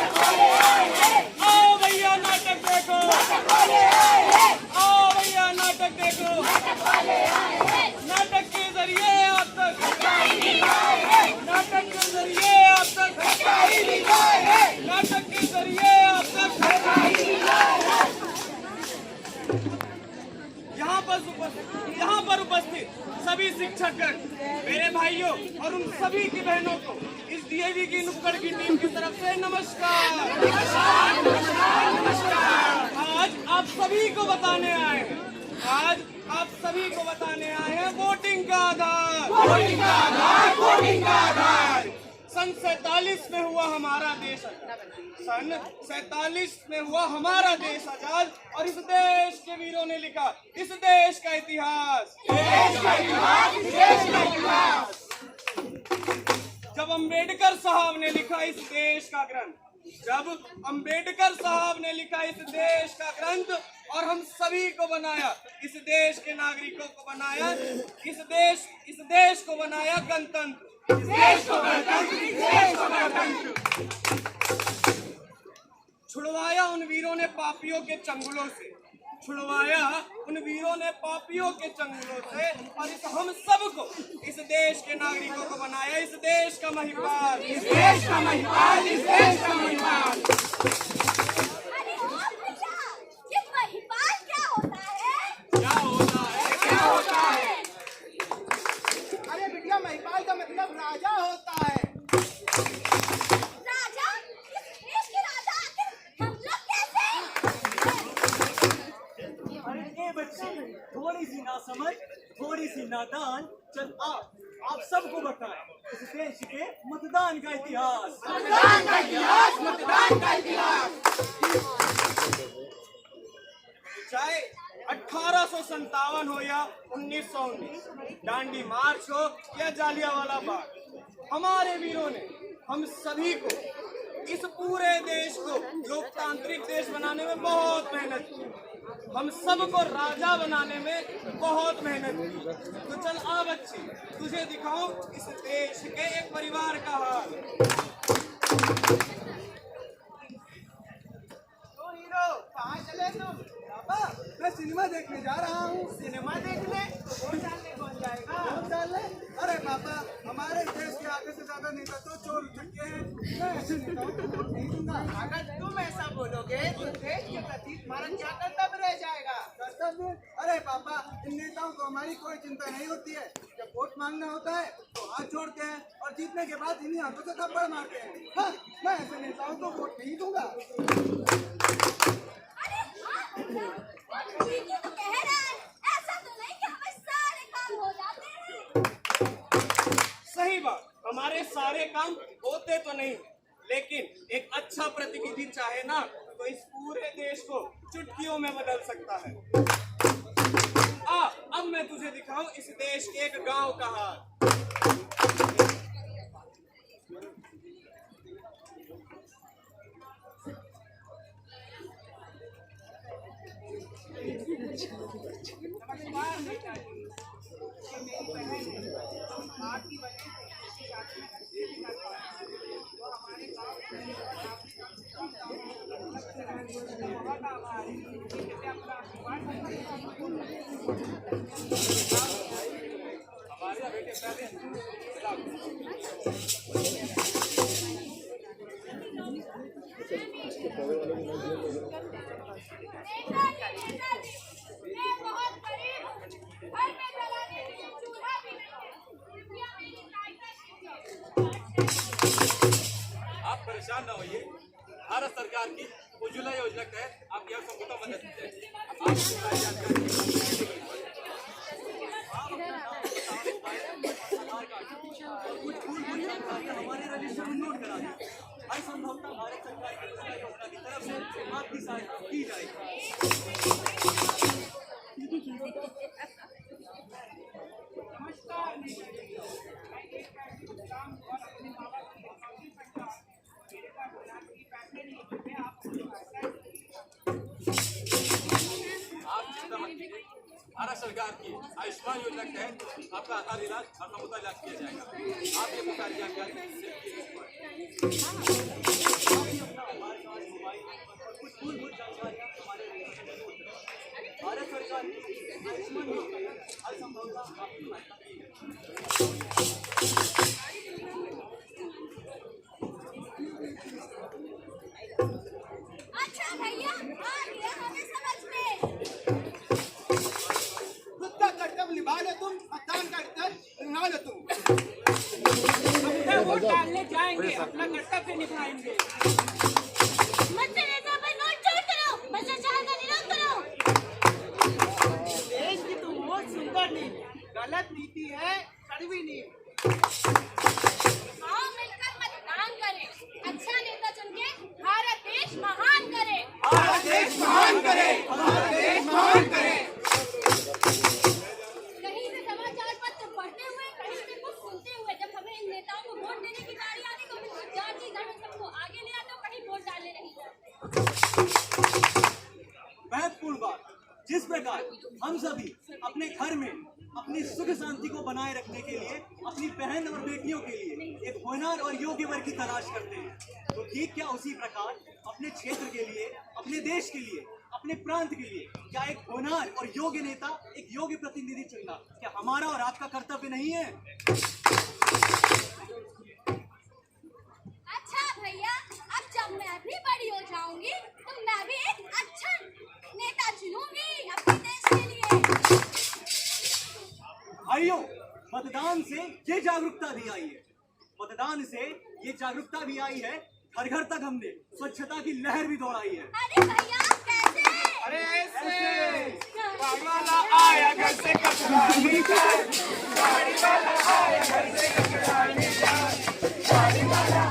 आओ भैया नाटक देखो, आओ भैया नाटक देखो। नाटक के जरिए आप तक, नाटक के जरिए आप तक, नाटक के जरिए आप तक यहाँ पर उपस्थित सभी शिक्षकगण, मेरे भाइयों और उन सभी की बहनों को इस डीएवी की नुक्कड़ की टीम की तरफ से नमस्कार। आज आप सभी को बताने आए हैं, आज आप सभी को बताने आए हैं वोटिंग का आधार, वोटिंग का आधार, वोटिंग का आधार। सन 47 में हुआ हमारा देश आजाद, सन 47 में हुआ हमारा देश आजाद, और इस देश के वीरों ने लिखा इस देश का इतिहास, देश का इतिहास, देश का इतिहास। जब अंबेडकर साहब ने लिखा इस देश का ग्रंथ, जब अंबेडकर साहब ने लिखा इस देश का ग्रंथ और हम सभी को बनाया, इस देश के नागरिकों को बनाया, इस देश को बनाया गणतंत्र, इस देश को गणतंत्र, इस देश को गणतंत्र। छुड़वाया उन वीरों ने पापियों के चंगुलों से, छुड़वाया उन वीरों ने पापियों के चंगुलों से, और इस हम सबको इस देश के नागरिकों को बनाया, इस देश का महिपाल, इस देश का महिपाल, इस देश का महिपाल। क्या होता है, क्या होता है? अरे बिटिया, महिपाल का मतलब राजा होता है। राजा? इस देश के राजा आखिर हम लोग कैसे? अरे ये बच्चे, थोड़ी सी नासमझ, थोड़ी सी नादान। चल आप सबको बताएं इस देश के मतदान का इतिहास, मतदान का इतिहास, मतदान का इतिहास। चाहे 1857 हो या 1919, दांडी मार्च हो या जालियांवाला बाग, हमारे वीरों ने हम सभी को, इस पूरे देश को लोकतांत्रिक देश बनाने में बहुत मेहनत की, हम सबको राजा बनाने में बहुत मेहनत की। तो चल आ बच्ची, तुझे दिखाऊं इस देश के एक परिवार का हाल। तो हीरो, कहाँ चले तुम? पापा, मैं सिनेमा देखने जा रहा हूँ। सिनेमा देखने? तो वोट डालने कौन जाएगा? वोट डालने? अरे पापा, हमारे देश के आधे से ज्यादा नेता तो चोर उचक्के हैं। मैं ऐसे नेताओं को वोट नहीं दूंगा। अगर तुम ऐसा बोलोगे तो देश के प्रति तुम्हारा क्या कर्तव्य रह जाएगा? कर्तव्य? अरे पापा, इन नेताओं को हमारी कोई चिंता नहीं होती है। जब वोट मांगना होता है तो हाथ जोड़ते हैं और जीतने के बाद इन्हीं हाथों से थप्पड़ मारते हैं। हाँ, मैं ऐसे नेताओं को वोट नहीं दूंगा। ठीक ही तो कह रहा है, ऐसा तो नहीं कि हमें सारे काम हो जाते हैं। सही बात, हमारे सारे काम होते तो नहीं, लेकिन एक अच्छा प्रतिनिधि चाहे ना तो इस पूरे देश को चुटकियों में बदल सकता है। अब मैं तुझे दिखाऊं इस देश के एक गांव का हाल। नमस्कार नेताजी, ये मेरी बहन है। आपकी वजह से शादी नहीं कर पाए, जो हमारे गांव के बहुत आभार है। कृपया अपना आशीर्वाद दीजिए। हमारे बेटे पहले नेताजी, मैं बहुत गरीब हूँ, घर में जलाने के लिए चूल्हा भी नहीं है। कृपया मेरी सहायता कीजिए। आप परेशान न होइए, भारत सरकार की उज्ज्वला योजना के तहत आपकी हर संभव मदद की जाएगी। आपको सारी जानकारी और कुछ फूल हमारे रजिस्टर में नोट करा दें। हर संभवतः भारत सरकार की उज्ज्वला योजना की तरफ से आपकी सहायता की जाएगी। नमस्कार नेताजी, मैं एक काम और अपने बाबा की अकाउंट पंचायत मेरे पास राशि पैसे नहीं है, मैं आपको सहायता भारत सरकार की आयुष्मान योजना के तहत आपका आधार इलाज और समुदाय इलाज किया जाएगा। आप ये सारी जानकारी कुछ मूलभूत जानकारियां हमारे भारत सरकार की आयुष्मान योजना हर संभवतः आपकी सहायता की है। अच्छा भैया, आ गया हमें समझ में। खुद का कर्तव्य निभा लो तुम, मतदान का कर्तव्य निभा लो तुम। वोट डालने जाएंगे, अपना कर्तव्य निभाएंगे। मतदान नेता पर नोट चोट करो, भ्रष्टाचार का विरोध करो। देश की तो बहुत सुंदर नीति, गलत नीति है, कड़वी नीति। आओ मिलकर मतदान करें, अच्छा नेता चुन के भारत देश महान करें। भारत देश महान करे, भारत देश महान करे। कहीं से समाचार पत्र पढ़ते हुए, कहीं से कुछ सुनते हुए, जब हमें इन नेताओं को वोट देने की बारी आती तो हमें जाति धर्म सबको आगे ले आते, कहीं वोट डालने नहीं जाते। महत्वपूर्ण बात, जिस प्रकार हम सभी अपने घर में अपनी सुख शांति को बनाए रखने के लिए अपनी बहन और बेटियों के लिए एक होनहार और योग्य वर्ग की तलाश करते हैं, तो ठीक क्या उसी प्रकार अपने क्षेत्र के लिए, अपने देश के लिए, अपने प्रांत के लिए क्या एक होनहार और योग्य नेता, एक योग्य प्रतिनिधि चुनना क्या हमारा और आपका कर्तव्य नहीं है? अच्छा भैया, अब जब मैं भी बड़ी हो जाऊंगी तो मैं भी एक अच्छा नेता चुनूंगी अपने देश के लिए। भाइयों, मतदान से ये जागरूकता भी आई है, मतदान से ये जागरूकता भी आई है, घर घर तक हमने स्वच्छता की लहर भी दौड़ाई है। अरे भैया कैसे? अरे ऐसे गाड़ी वाला आया घर से कचरा निकाल, गाड़ी वाला आया घर से कचरा निकाल, गाड़ी वाला